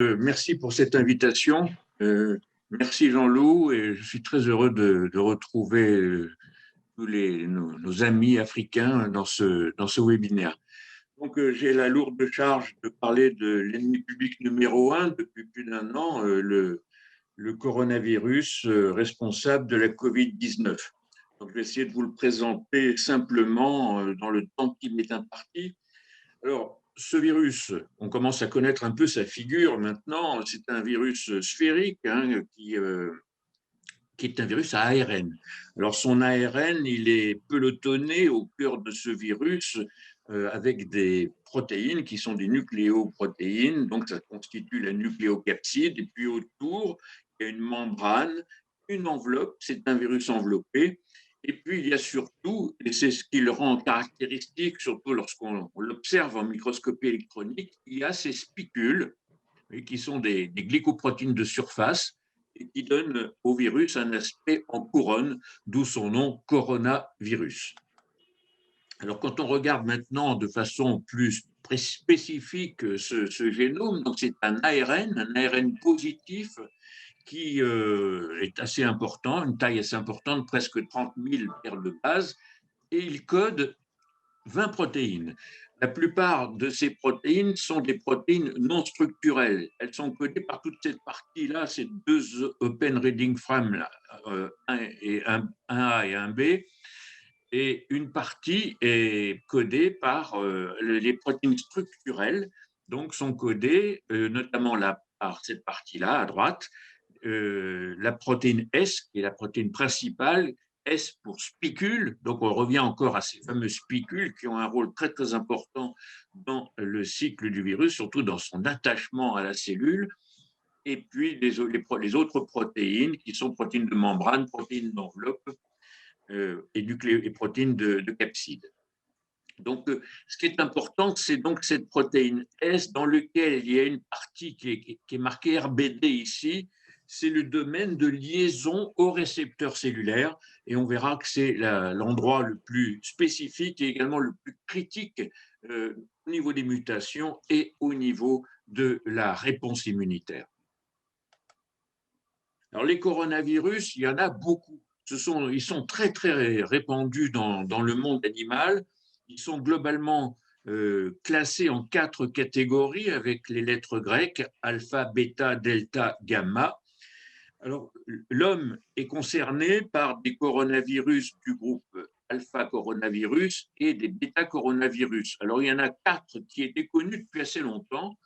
Merci pour cette invitation. Merci Jean-Loup et je suis très heureux de retrouver tous nos amis africains dans ce webinaire. Donc, j'ai la lourde charge de parler de l'ennemi public numéro un depuis plus d'un an, le coronavirus responsable de la Covid-19. Donc, je vais essayer de vous le présenter simplement dans le temps qui m'est imparti. Alors, ce virus, on commence à connaître un peu sa figure maintenant. C'est un virus sphérique qui est un virus à ARN. Alors, son ARN, il est pelotonné au cœur de ce virus avec des protéines qui sont des nucléoprotéines. Donc, ça constitue la nucléocapside. Et puis, autour, il y a une membrane, une enveloppe. C'est un virus enveloppé. Et puis, il y a surtout, et c'est ce qui le rend caractéristique, surtout lorsqu'on l'observe en microscopie électronique, il y a ces spicules, qui sont des glycoprotéines de surface, et qui donnent au virus un aspect en couronne, d'où son nom coronavirus. Alors, quand on regarde maintenant de façon plus spécifique ce génome, donc c'est un ARN positif qui est assez important, une taille assez importante, presque 30 000 paires de bases, et il code 20 protéines. La plupart de ces protéines sont des protéines non structurelles. Elles sont codées par toute cette partie-là, ces deux open reading frames, là, un A et un B, et une partie est codée par les protéines structurelles, donc sont codées notamment là, par cette partie-là à droite, la protéine S, qui est la protéine principale, S pour spicule, donc on revient encore à ces fameux spicules qui ont un rôle très très important dans le cycle du virus, surtout dans son attachement à la cellule, et puis les autres protéines qui sont protéines de membrane, protéines d'enveloppe et protéines de capside. Donc, ce qui est important, c'est donc cette protéine S dans laquelle il y a une partie qui est marquée RBD ici. C'est le domaine de liaison au récepteur cellulaire et on verra que c'est l'endroit le plus spécifique et également le plus critique au niveau des mutations et au niveau de la réponse immunitaire. Alors, les coronavirus, il y en a beaucoup. Ils sont très, très répandus dans le monde animal. Ils sont globalement classés en 4 catégories avec les lettres grecques, alpha, bêta, delta, gamma. Alors, l'homme est concerné par des coronavirus du groupe alpha coronavirus et des bêta coronavirus. Alors, il y en a 4 qui étaient connus depuis assez longtemps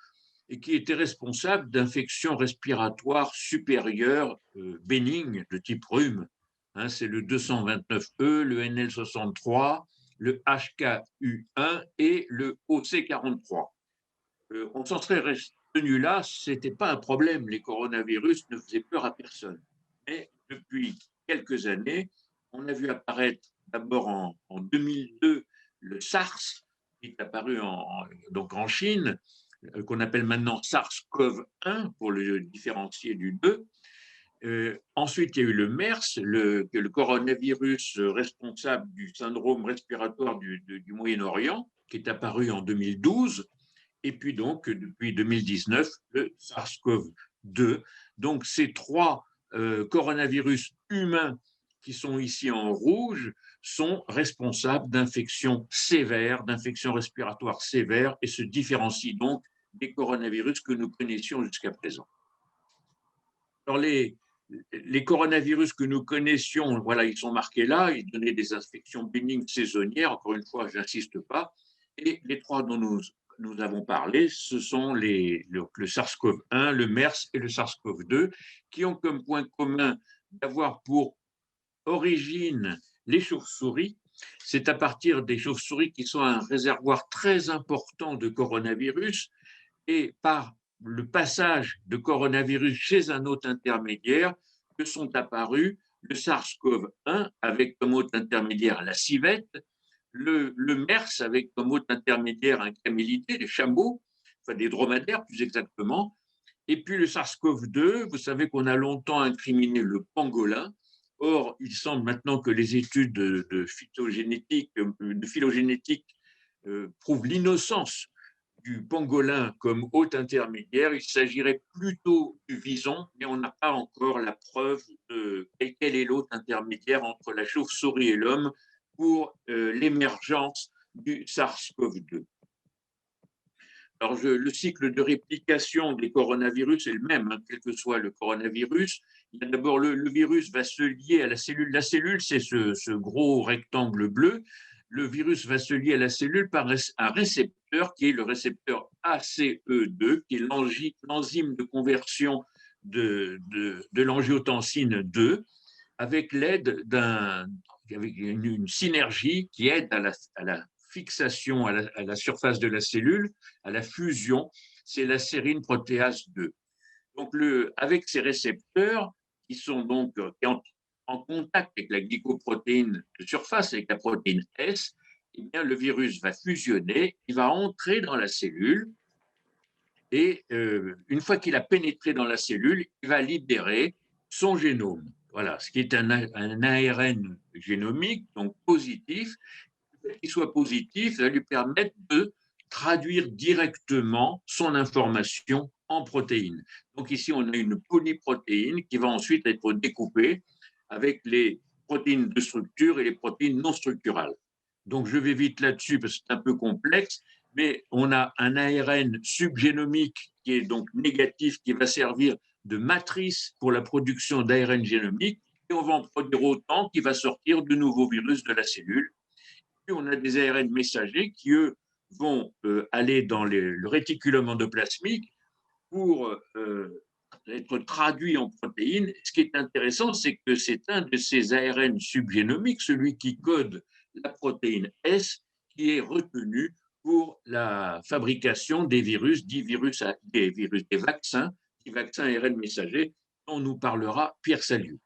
et qui était responsable d'infections respiratoires supérieures bénignes de type rhume. Hein, c'est le 229E, le NL63, le HKU1 et le OC43. On s'en serait tenu là, ce n'était pas un problème. Les coronavirus ne faisaient peur à personne. Mais depuis quelques années, on a vu apparaître d'abord en 2002 le SARS, qui est apparu donc en Chine, qu'on appelle maintenant SARS-CoV-1 pour le différencier du 2. Ensuite, il y a eu le MERS, le coronavirus responsable du syndrome respiratoire du Moyen-Orient, qui est apparu en 2012. Et puis donc, depuis 2019, le SARS-CoV-2. Donc, ces 3 coronavirus humains qui sont ici en rouge sont responsables d'infections sévères, d'infections respiratoires sévères et se différencient donc des coronavirus que nous connaissions jusqu'à présent. Alors, les coronavirus que nous connaissions, voilà, ils sont marqués là, ils donnaient des infections bénignes saisonnières, encore une fois, je n'insiste pas, et les 3 dont nous avons parlé, ce sont le SARS-CoV-1, le MERS et le SARS-CoV-2, qui ont comme point commun d'avoir pour origine les chauves-souris. C'est à partir des chauves-souris qui sont un réservoir très important de coronavirus, et par le passage de coronavirus chez un hôte intermédiaire que sont apparus le SARS-CoV-1 avec comme hôte intermédiaire la civette, le MERS avec comme hôte intermédiaire un camélidé, les chameaux, enfin des dromadaires plus exactement, et puis le SARS-CoV-2, vous savez qu'on a longtemps incriminé le pangolin. Or, il semble maintenant que les études de phylogénétique prouvent l'innocence du pangolin comme hôte intermédiaire, il s'agirait plutôt du vison, mais on n'a pas encore la preuve de quel est l'hôte intermédiaire entre la chauve-souris et l'homme pour l'émergence du SARS-CoV-2. Alors, le cycle de réplication des coronavirus est le même, hein, quel que soit le coronavirus. D'abord, le virus va se lier à la cellule. La cellule, c'est ce gros rectangle bleu. Le virus va se lier à la cellule par un récepteur qui est le récepteur ACE2, qui est l'enzyme de conversion de l'angiotensine 2, avec l'aide avec une synergie qui aide à la fixation à la surface de la cellule, à la fusion, c'est la sérine protéase 2. Donc, avec ces récepteurs qui sont donc en contact avec la glycoprotéine de surface, avec la protéine S, eh bien, le virus va fusionner, il va entrer dans la cellule et une fois qu'il a pénétré dans la cellule, il va libérer son génome. Voilà, ce qui est un ARN génomique, donc positif. Qu'il soit positif, ça va lui permettre de traduire directement son information en protéines. Donc ici, on a une polyprotéine qui va ensuite être découpée avec les protéines de structure et les protéines non structurales. Donc je vais vite là-dessus parce que c'est un peu complexe, mais on a un ARN subgénomique qui est donc négatif, qui va servir de matrice pour la production d'ARN génomique, et on va en produire autant qui va sortir de nouveaux virus de la cellule. Puis on a des ARN messagers qui, eux, vont aller dans le réticulum endoplasmique pour être traduits en protéines. Ce qui est intéressant, c'est que c'est un de ces ARN subgénomiques, celui qui code la protéine S, qui est retenu pour la fabrication des virus, des vaccins, des vaccins ARN messagers, dont nous parlera Pierre Saliou.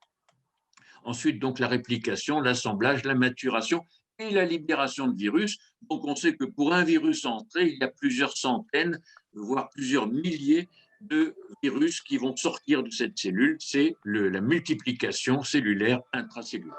Ensuite, donc, la réplication, l'assemblage, la maturation et la libération de virus. Donc, on sait que pour un virus entré, il y a plusieurs centaines, voire plusieurs milliers de virus qui vont sortir de cette cellule. C'est la multiplication cellulaire intracellulaire.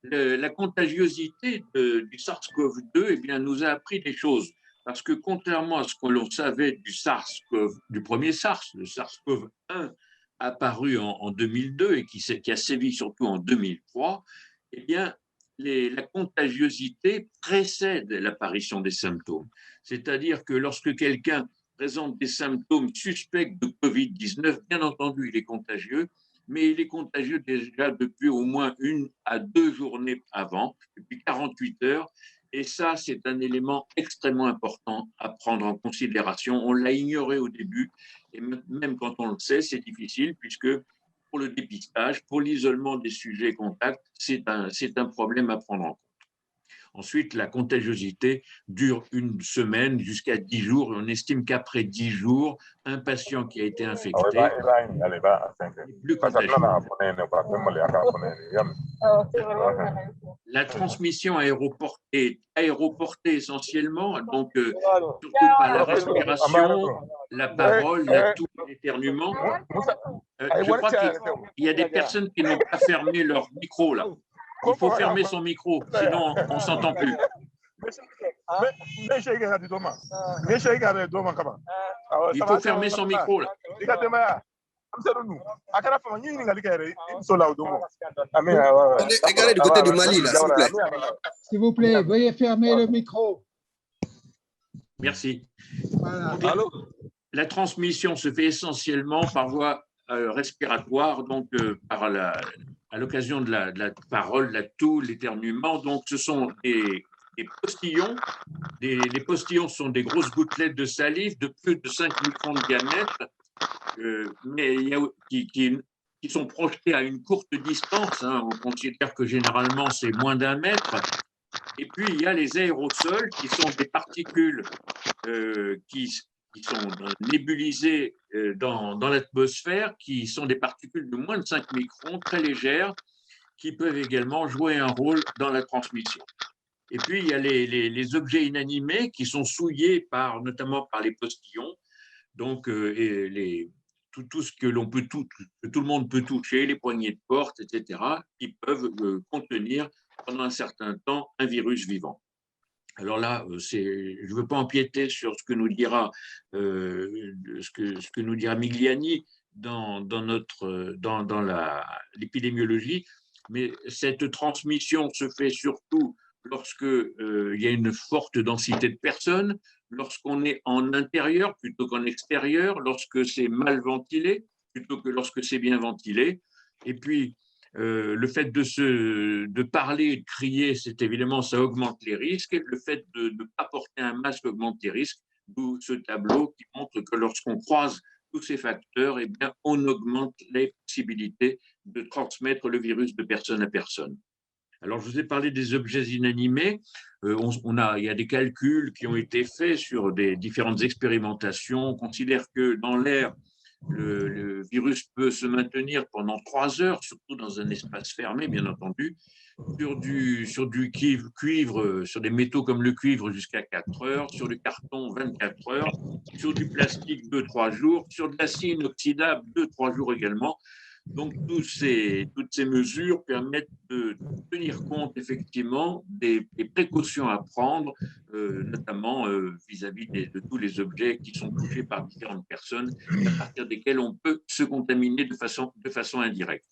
La contagiosité du SARS-CoV-2 eh bien, nous a appris des choses. Parce que contrairement à ce que l'on savait du premier SARS, le SARS-CoV-1, apparu en 2002 et qui a sévi surtout en 2003, eh bien, la contagiosité précède l'apparition des symptômes. C'est-à-dire que lorsque quelqu'un présente des symptômes suspects de Covid-19, bien entendu, il est contagieux, mais il est contagieux déjà depuis au moins 1 à 2 journées avant, depuis 48 heures. Et ça, c'est un élément extrêmement important à prendre en considération. On l'a ignoré au début, et même quand on le sait, c'est difficile, puisque pour le dépistage, pour l'isolement des sujets contacts, c'est un problème à prendre en compte. Ensuite, la contagiosité dure 1 semaine jusqu'à 10 jours. On estime qu'après 10 jours, un patient qui a été infecté est plus contagieux. La transmission est aéroportée essentiellement, donc surtout par la respiration, la parole, la toux, l'éternuement. Je crois qu'il y a des personnes qui n'ont pas fermé leur micro là. Il faut fermer son micro, sinon on ne s'entend plus. Il faut fermer son micro là. Regardez du côté du Mali, là, s'il vous plaît. S'il vous plaît, veuillez fermer le micro. Merci. Voilà. La transmission se fait essentiellement par voie respiratoire, donc à l'occasion de la parole, la toux, l'éternuement. Donc, ce sont des postillons. Les postillons sont des grosses gouttelettes de salive de plus de 5 microns de diamètre, mais qui sont projetés à une courte distance. Hein. On considère que généralement, c'est moins d'1 mètre. Et puis, il y a les aérosols qui sont des particules qui sont nébulisées dans l'atmosphère, qui sont des particules de moins de 5 microns, très légères, qui peuvent également jouer un rôle dans la transmission. Et puis, il y a les objets inanimés qui sont souillés notamment par les postillons, donc tout ce que tout le monde peut toucher, les poignées de porte, etc., qui peuvent contenir pendant un certain temps un virus vivant. Alors là, je ne veux pas empiéter sur ce que nous dira, ce que nous dira Migliani dans l'épidémiologie, mais cette transmission se fait surtout lorsque il y a une forte densité de personnes, lorsqu'on est en intérieur plutôt qu'en extérieur, lorsque c'est mal ventilé plutôt que lorsque c'est bien ventilé. Et puis, le fait de parler, de crier, c'est évidemment, ça augmente les risques. Le fait de ne pas porter un masque augmente les risques. D'où ce tableau qui montre que lorsqu'on croise tous ces facteurs, eh bien, on augmente les possibilités de transmettre le virus de personne à personne. Alors, je vous ai parlé des objets inanimés. Il y a des calculs qui ont été faits sur des différentes expérimentations. On considère que dans l'air, le virus peut se maintenir pendant 3 heures, surtout dans un espace fermé, bien entendu, sur du cuivre, sur des métaux comme le cuivre jusqu'à 4 heures, sur le carton 24 heures, sur du plastique 2-3 jours, sur de l'acier inoxydable 2-3 jours également. Donc, toutes ces mesures permettent de tenir compte effectivement des précautions à prendre, notamment vis-à-vis de tous les objets qui sont touchés par différentes personnes et à partir desquels on peut se contaminer de façon indirecte.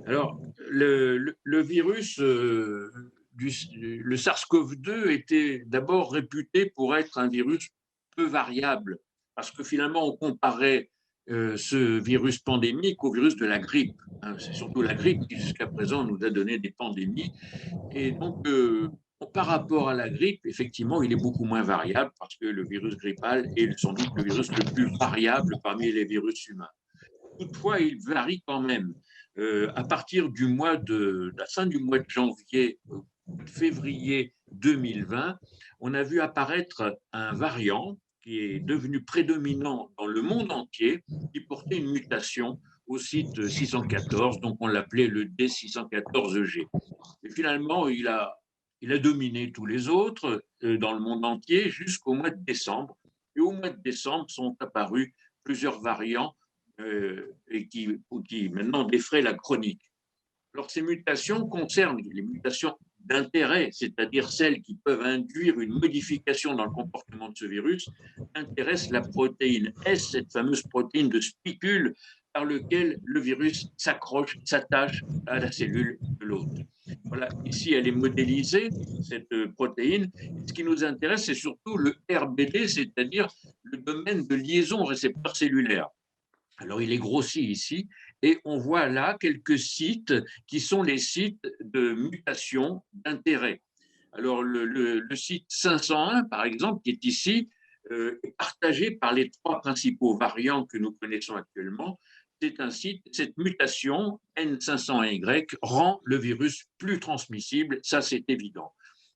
Alors, le virus, le SARS-CoV-2 était d'abord réputé pour être un virus peu variable, parce que finalement, on comparait ce virus pandémique au virus de la grippe. C'est surtout la grippe qui, jusqu'à présent, nous a donné des pandémies. Et donc, par rapport à la grippe, effectivement, il est beaucoup moins variable, parce que le virus grippal est sans doute le virus le plus variable parmi les virus humains. Toutefois, il varie quand même. À partir de la fin du mois de janvier, février 2020, on a vu apparaître un variant qui est devenu prédominant dans le monde entier, qui portait une mutation au site 614, donc on l'appelait le D614G. Et finalement, il a dominé tous les autres dans le monde entier jusqu'au mois de décembre. Et au mois de décembre sont apparus plusieurs variants et qui maintenant défraient la chronique. Alors, ces mutations concernent les mutations d'intérêt, c'est-à-dire celles qui peuvent induire une modification dans le comportement de ce virus, intéressent la protéine S, cette fameuse protéine de spicule par laquelle le virus s'attache à la cellule de l'hôte. Voilà, ici, elle est modélisée, cette protéine. Ce qui nous intéresse, c'est surtout le RBD, c'est-à-dire le domaine de liaison récepteur cellulaire. Alors, il est grossi ici et on voit là quelques sites qui sont les sites de mutation d'intérêt. Alors, le site 501, par exemple, qui est ici, est partagé par les 3 principaux variants que nous connaissons actuellement. C'est un site, cette mutation N501Y rend le virus plus transmissible, ça c'est évident.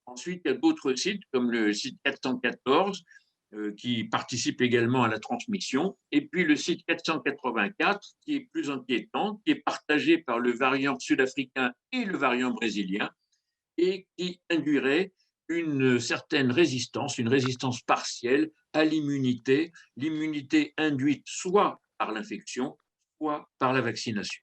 Ensuite, il y a d'autres sites comme le site 414 qui participe également à la transmission, et puis le site 484 qui est plus inquiétant, qui est partagé par le variant sud-africain et le variant brésilien, et qui induirait une certaine résistance, une résistance partielle à l'immunité, l'immunité induite soit par l'infection, soit par la vaccination.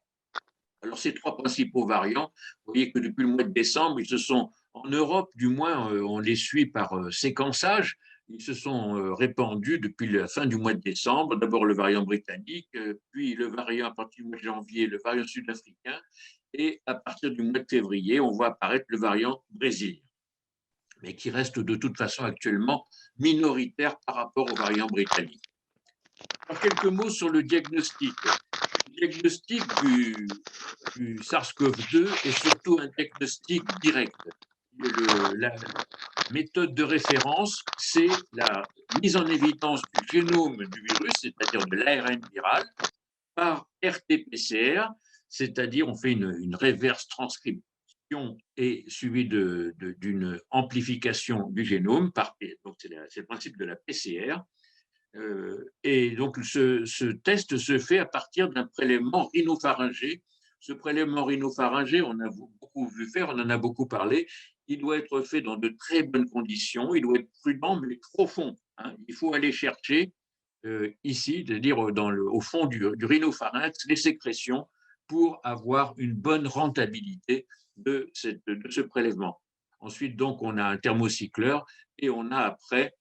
Alors ces 3 principaux variants, vous voyez que depuis le mois de décembre, ils se sont, en Europe du moins, on les suit par séquençage, ils se sont répandus depuis la fin du mois de décembre, d'abord le variant britannique, puis le variant à partir du mois de janvier, le variant sud-africain, et à partir du mois de février, on voit apparaître le variant brésilien, mais qui reste de toute façon actuellement minoritaire par rapport au variant britannique. Alors, quelques mots sur le diagnostic. Le diagnostic du SARS-CoV-2 est surtout un diagnostic direct. La méthode de référence, c'est la mise en évidence du génome du virus, c'est-à-dire de l'ARN viral, par RT-PCR, c'est-à-dire on fait une reverse transcription et suivie d'une amplification du génome, donc c'est le principe de la PCR. Et donc, ce test se fait à partir d'un prélèvement rhinopharyngé. Ce prélèvement rhinopharyngé, on a beaucoup vu faire, on en a beaucoup parlé. Il doit être fait dans de très bonnes conditions, il doit être prudent, mais profond. Il faut aller chercher ici, c'est-à-dire au fond du rhinopharynx, les sécrétions pour avoir une bonne rentabilité de ce prélèvement. Ensuite, donc, on a un thermocycleur et on a après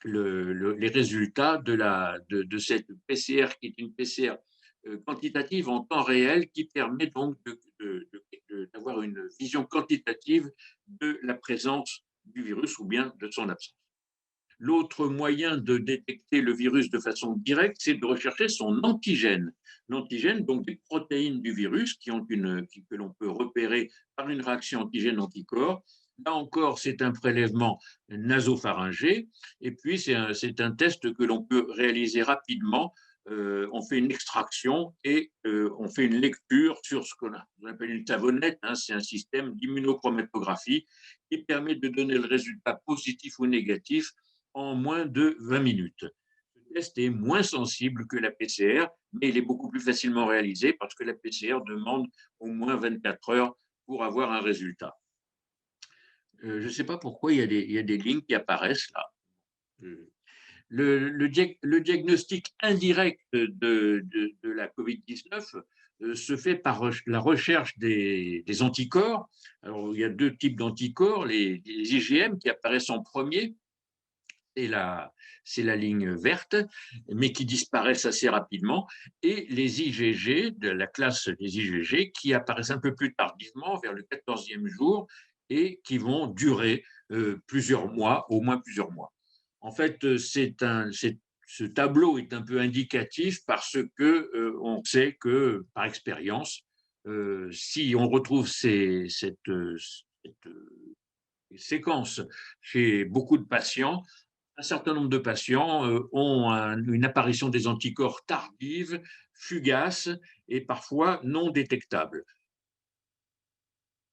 les résultats de cette PCR qui est une PCR quantitative en temps réel qui permet donc d'avoir une vision quantitative de la présence du virus ou bien de son absence. L'autre moyen de détecter le virus de façon directe, c'est de rechercher son antigène. L'antigène, donc des protéines du virus que l'on peut repérer par une réaction antigène-anticorps. Là encore, c'est un prélèvement nasopharyngé. Et puis, c'est un test que l'on peut réaliser rapidement. On fait une extraction et on fait une lecture sur ce qu'on appelle une savonnette. Hein, c'est un système d'immunochromatographie qui permet de donner le résultat positif ou négatif en moins de 20 minutes. Le test est moins sensible que la PCR, mais il est beaucoup plus facilement réalisé parce que la PCR demande au moins 24 heures pour avoir un résultat. Je ne sais pas pourquoi il y a des lignes qui apparaissent là. Le diagnostic indirect de la COVID-19 se fait par la recherche des anticorps. Alors, il y a deux types d'anticorps, les IgM qui apparaissent en premier, c'est la ligne verte, mais qui disparaissent assez rapidement, et les IgG, de la classe des IgG, qui apparaissent un peu plus tardivement, vers le 14e jour, et qui vont durer plusieurs mois, au moins plusieurs mois. En fait, ce tableau est un peu indicatif parce que on sait que, par expérience, si on retrouve cette séquence chez beaucoup de patients, un certain nombre de patients ont une apparition des anticorps tardive, fugace et parfois non détectable.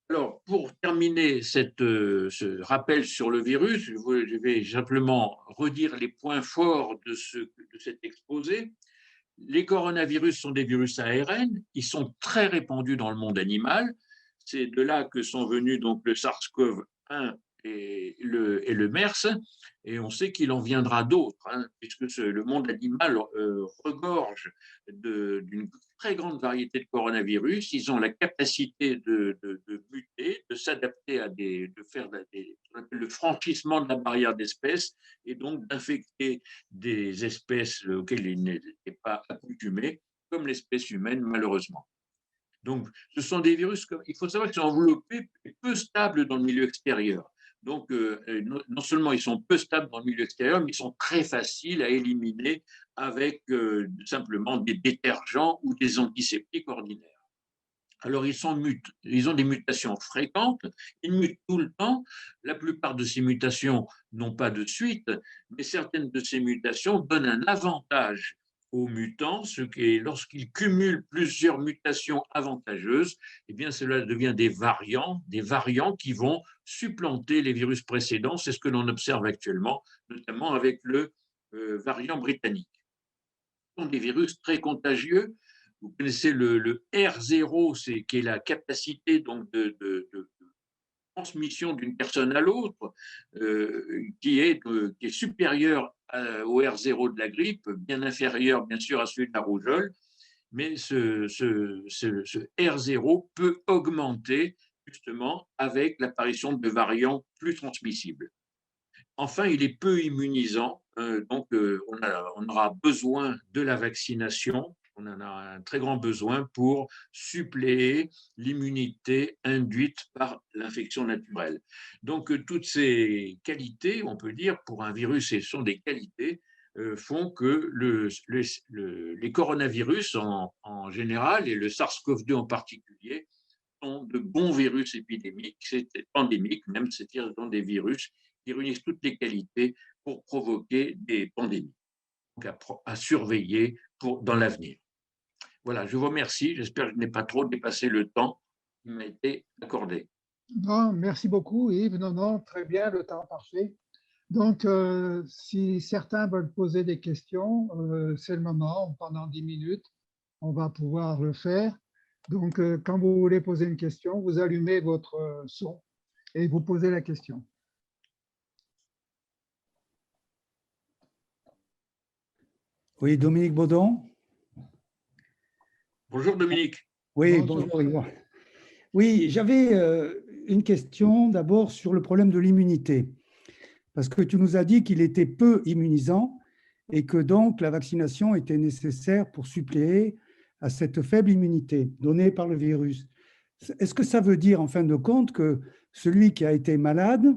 Alors, pour terminer ce rappel sur le virus, je vais simplement redire les points forts de cet exposé. Les coronavirus sont des virus ARN, ils sont très répandus dans le monde animal. C'est de là que sont venus donc le SARS-CoV-1 et le MERS, et on sait qu'il en viendra d'autres, hein, puisque le monde animal regorge d'une très grande variété de coronavirus. Ils ont la capacité de muter, de s'adapter de faire le franchissement de la barrière d'espèces et donc d'infecter des espèces auxquelles ils n'étaient pas accoutumés, comme l'espèce humaine, malheureusement. Donc, ce sont des virus, il faut savoir qu'ils sont enveloppés et peu stables dans le milieu extérieur. Donc, non seulement ils sont peu stables dans le milieu extérieur, mais ils sont très faciles à éliminer avec simplement des détergents ou des antiseptiques ordinaires. Alors, ils ont des mutations fréquentes, ils mutent tout le temps. La plupart de ces mutations n'ont pas de suite, mais certaines de ces mutations donnent un avantage aux mutants, ce qui est lorsqu'ils cumulent plusieurs mutations avantageuses, eh bien cela devient des variants qui vont supplanter les virus précédents. C'est ce que l'on observe actuellement, notamment avec le variant britannique. Ce sont des virus très contagieux. Vous connaissez le R0, qui est la capacité donc de transmission d'une personne à l'autre, qui est supérieure au R0 de la grippe, bien inférieur bien sûr à celui de la rougeole, mais ce R0 peut augmenter justement avec l'apparition de variants plus transmissibles. Enfin, il est peu immunisant, donc on aura besoin de la vaccination. On en a un très grand besoin pour suppléer l'immunité induite par l'infection naturelle. Donc, toutes ces qualités, on peut dire, pour un virus, et ce sont des qualités, font que les coronavirus en général, et le SARS-CoV-2 en particulier, sont de bons virus épidémiques, c'est pandémique même, c'est-à-dire dans des virus qui réunissent toutes les qualités pour provoquer des pandémies, donc à surveiller dans l'avenir. Voilà, je vous remercie. J'espère que je n'ai pas trop dépassé le temps qui m'a été accordé. Non, merci beaucoup, Yves. Non, non, très bien, le temps parfait. Donc, si certains veulent poser des questions, c'est le moment, pendant 10 minutes, on va pouvoir le faire. Donc, quand vous voulez poser une question, vous allumez votre son et vous posez la question. Oui, Dominique Baudon. Bonjour Dominique. Oui, bonjour Igor. Oui, j'avais une question d'abord sur le problème de l'immunité. Parce que tu nous as dit qu'il était peu immunisant et que donc la vaccination était nécessaire pour suppléer à cette faible immunité donnée par le virus. Est-ce que ça veut dire en fin de compte que celui qui a été malade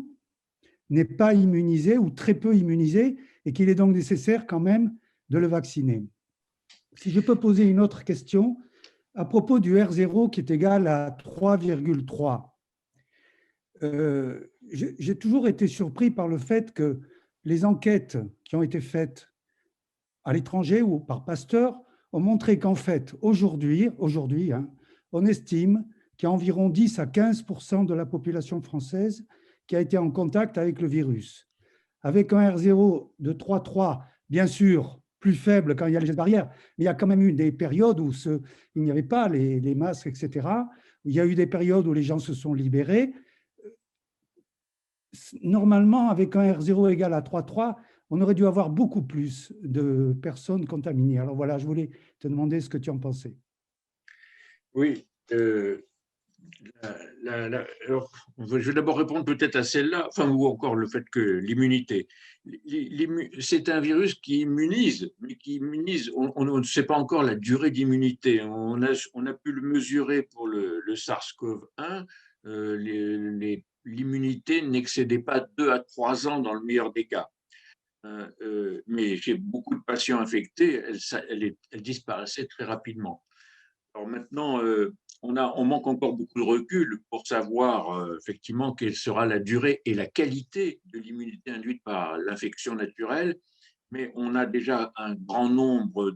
n'est pas immunisé ou très peu immunisé et qu'il est donc nécessaire quand même de le vacciner? Si je peux poser une autre question à propos du R0 qui est égal à 3,3. J'ai toujours été surpris par le fait que les enquêtes qui ont été faites à l'étranger ou par Pasteur ont montré qu'en fait, aujourd'hui, on estime qu'il y a environ 10 à 15% de la population française qui a été en contact avec le virus. Avec un R0 de 3,3, bien sûr, plus faible quand il y a les gestes barrières, mais il y a quand même eu des périodes où il n'y avait pas les masques, etc. Il y a eu des périodes où les gens se sont libérés. Normalement, avec un R0 égal à 3,3, on aurait dû avoir beaucoup plus de personnes contaminées. Alors voilà, je voulais te demander ce que tu en pensais. Oui. Alors, je vais d'abord répondre peut-être à celle-là, enfin, ou encore le fait que l'immunité. C'est un virus qui immunise, mais qui immunise. On ne sait pas encore la durée d'immunité. On a pu le mesurer pour le SARS-CoV-1. L'immunité n'excédait pas 2 à 3 ans dans le meilleur des cas. Mais chez beaucoup de patients infectés, elle disparaissait très rapidement. Alors maintenant, on manque encore beaucoup de recul pour savoir effectivement quelle sera la durée et la qualité de l'immunité induite par l'infection naturelle, mais on a déjà un grand nombre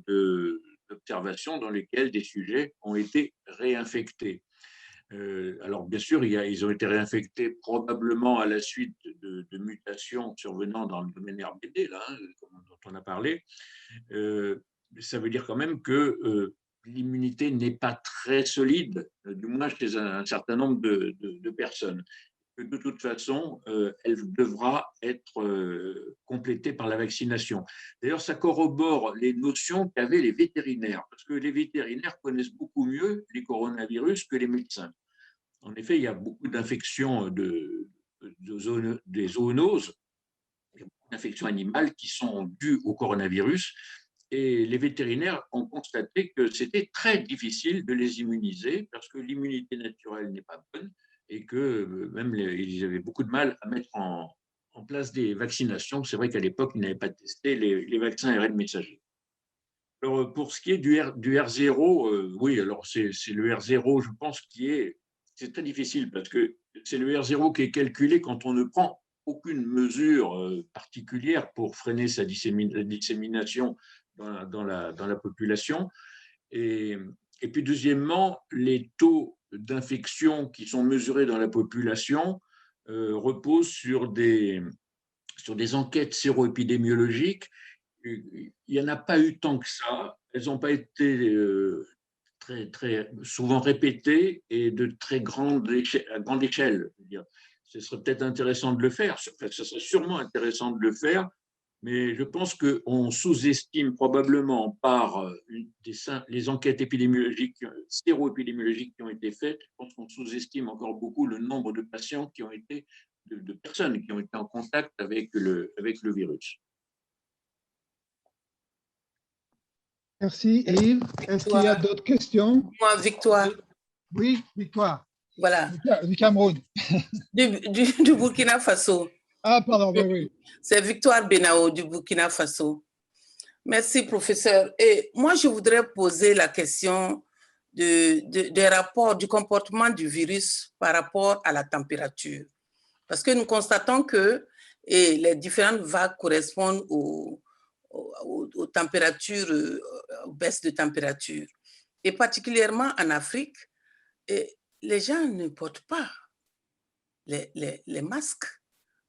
d'observations dans lesquelles des sujets ont été réinfectés. Alors bien sûr, ils ont été réinfectés probablement à la suite de mutations survenant dans le domaine RBD, là, dont on a parlé. Ça veut dire quand même que l'immunité n'est pas très solide, du moins chez un certain nombre de personnes. De toute façon, elle devra être complétée par la vaccination. D'ailleurs, ça corrobore les notions qu'avaient les vétérinaires, parce que les vétérinaires connaissent beaucoup mieux les coronavirus que les médecins. En effet, il y a beaucoup d'infections des zoonoses, d'infections animales qui sont dues au coronavirus. Et les vétérinaires ont constaté que c'était très difficile de les immuniser parce que l'immunité naturelle n'est pas bonne et que même ils avaient beaucoup de mal à mettre en place des vaccinations. C'est vrai qu'à l'époque, ils n'avaient pas testé les vaccins ARN messagers. Alors, pour ce qui est du R0, oui, alors c'est le R0, je pense, c'est très difficile parce que c'est le R0 qui est calculé quand on ne prend aucune mesure particulière pour freiner sa dissémination dans la population. Et puis, deuxièmement, les taux d'infection qui sont mesurés dans la population reposent sur des enquêtes séroépidémiologiques. Il n'y en a pas eu tant que ça. Elles n'ont pas été très, très souvent répétées et de très à grande échelle. Ce serait peut-être intéressant de le faire. Ce serait sûrement intéressant de le faire. Mais je pense qu'on sous-estime probablement par les enquêtes épidémiologiques, séroépidémiologiques qui ont été faites, je pense qu'on sous-estime encore beaucoup le nombre de patients qui ont été, de personnes qui ont été en contact avec le virus. Merci Yves. Est-ce qu'il y a d'autres questions? Moi, Victoire. Oui, Victoire. Voilà. Du Cameroun. Du Burkina Faso. Ah, pardon, oui. C'est Victoire Benao du Burkina Faso. Merci, professeur. Et moi, je voudrais poser la question des rapports du comportement du virus par rapport à la température. Parce que nous constatons que les différentes vagues correspondent aux températures, aux baisses de température. Et particulièrement en Afrique, les gens ne portent pas les masques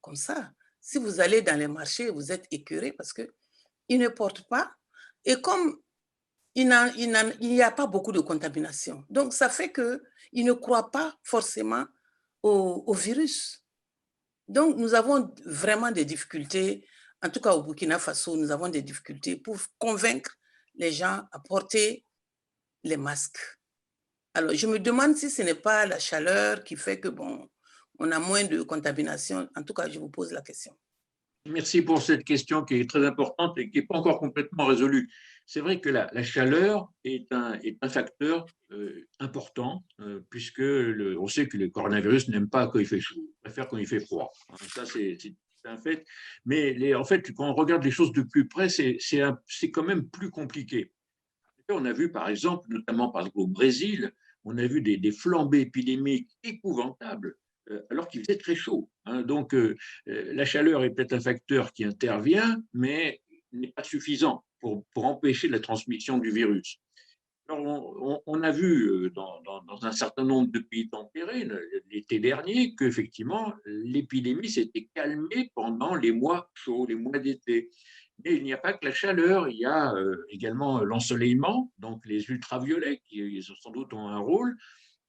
comme ça. Si vous allez dans les marchés, vous êtes écœurés parce qu'ils ne portent pas. Et comme il n'y a pas beaucoup de contamination, donc ça fait qu'ils ne croient pas forcément au virus. Donc, nous avons vraiment des difficultés, en tout cas au Burkina Faso, nous avons des difficultés pour convaincre les gens à porter les masques. Alors, je me demande si ce n'est pas la chaleur qui fait que, bon, on a moins de contamination. En tout cas, je vous pose la question. Merci pour cette question qui est très importante et qui n'est pas encore complètement résolue. C'est vrai que la chaleur est un facteur important, puisque on sait que le coronavirus n'aime pas quand il fait chaud, il préfère quand il fait froid. Ça, c'est un fait. Mais en fait, quand on regarde les choses de plus près, c'est quand même plus compliqué. On a vu, par exemple, notamment au Brésil, on a vu des flambées épidémiques épouvantables alors qu'il faisait très chaud. Donc, la chaleur est peut-être un facteur qui intervient, mais n'est pas suffisant pour empêcher la transmission du virus. Alors, on a vu dans un certain nombre de pays tempérés l'été dernier qu'effectivement, l'épidémie s'était calmée pendant les mois chauds, les mois d'été. Mais il n'y a pas que la chaleur, il y a également l'ensoleillement, donc les ultraviolets qui sans doute ont un rôle,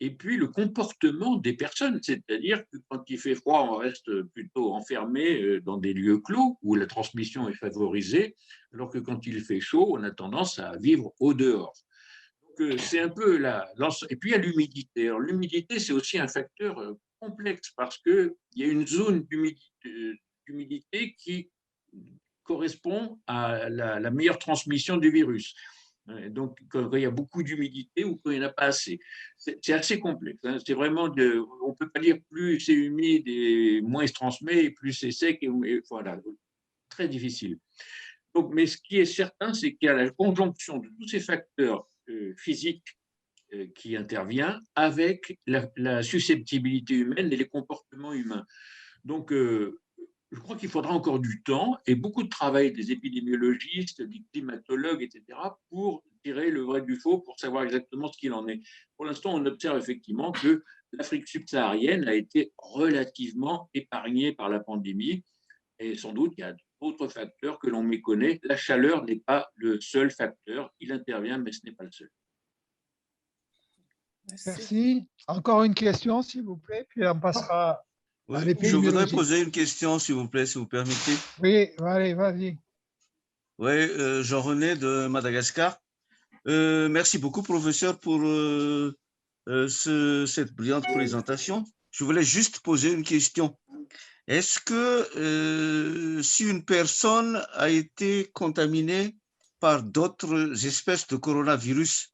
et puis le comportement des personnes, c'est-à-dire que quand il fait froid, on reste plutôt enfermé dans des lieux clos où la transmission est favorisée, alors que quand il fait chaud, on a tendance à vivre au dehors. Donc c'est un peu et puis il y a l'humidité. Alors l'humidité, c'est aussi un facteur complexe parce qu'il y a une zone d'humidité qui correspond à la meilleure transmission du virus. Donc, quand il y a beaucoup d'humidité ou quand il n'y en a pas assez. C'est assez complexe. C'est vraiment, on ne peut pas dire plus c'est humide et moins il se transmet, et plus c'est sec, et voilà, très difficile. Donc, mais ce qui est certain, c'est qu'il y a la conjonction de tous ces facteurs physiques qui intervient avec la susceptibilité humaine et les comportements humains. Donc, je crois qu'il faudra encore du temps et beaucoup de travail des épidémiologistes, des climatologues, etc., pour tirer le vrai du faux, pour savoir exactement ce qu'il en est. Pour l'instant, on observe effectivement que l'Afrique subsaharienne a été relativement épargnée par la pandémie et sans doute il y a d'autres facteurs que l'on méconnaît. La chaleur n'est pas le seul facteur, il intervient, mais ce n'est pas le seul. Merci. Encore une question, s'il vous plaît, puis on passera Oui, à je l'épidémiologie. voudrais poser une question, s'il vous plaît, si vous permettez. Oui, allez, vas-y. Oui, Jean-René de Madagascar. Merci beaucoup, professeur, pour cette brillante présentation. Je voulais juste poser une question. Est-ce que si une personne a été contaminée par d'autres espèces de coronavirus,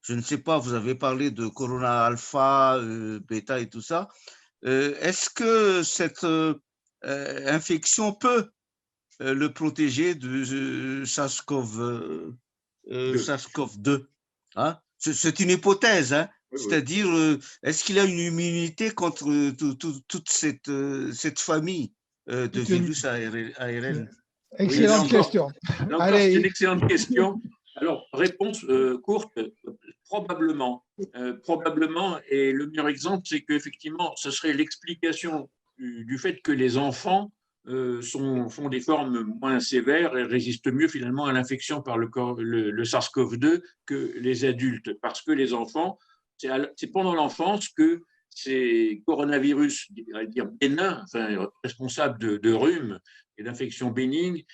je ne sais pas, vous avez parlé de corona alpha, bêta et tout ça, est-ce que cette infection peut le protéger de SARS-CoV-2 hein? C'est une hypothèse, hein? Oui, C'est-à-dire, est-ce qu'il a une immunité contre toute cette famille de virus ARN? Excellente question. Là encore, c'est une excellente question. Alors, réponse courte, probablement. Probablement, et le meilleur exemple, c'est qu'effectivement, ce serait l'explication du fait que les enfants font des formes moins sévères et résistent mieux finalement à l'infection par le SARS-CoV-2 que les adultes, parce que les enfants, c'est pendant l'enfance que ces coronavirus, dire bénins, enfin, responsables de rhume et d'infections bénignes,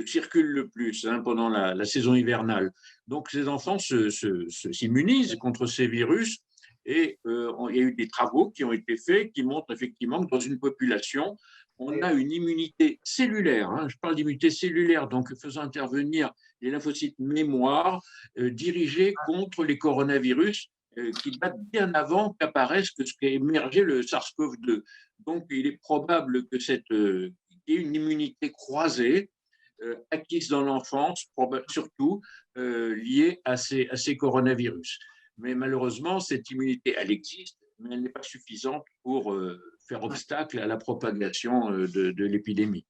circulent le plus pendant la saison hivernale. Donc, ces enfants s'immunisent contre ces virus et il y a eu des travaux qui ont été faits qui montrent effectivement que dans une population, on a une immunité cellulaire, je parle d'immunité cellulaire, donc faisant intervenir les lymphocytes mémoire dirigés contre les coronavirus qui datent bien avant qu'apparaisse ce qu'a émergé le SARS-CoV-2. Donc, il est probable que qu'il y ait une immunité croisée acquise dans l'enfance, surtout liée à ces coronavirus. Mais malheureusement, cette immunité, elle existe, mais elle n'est pas suffisante pour faire obstacle à la propagation de l'épidémie.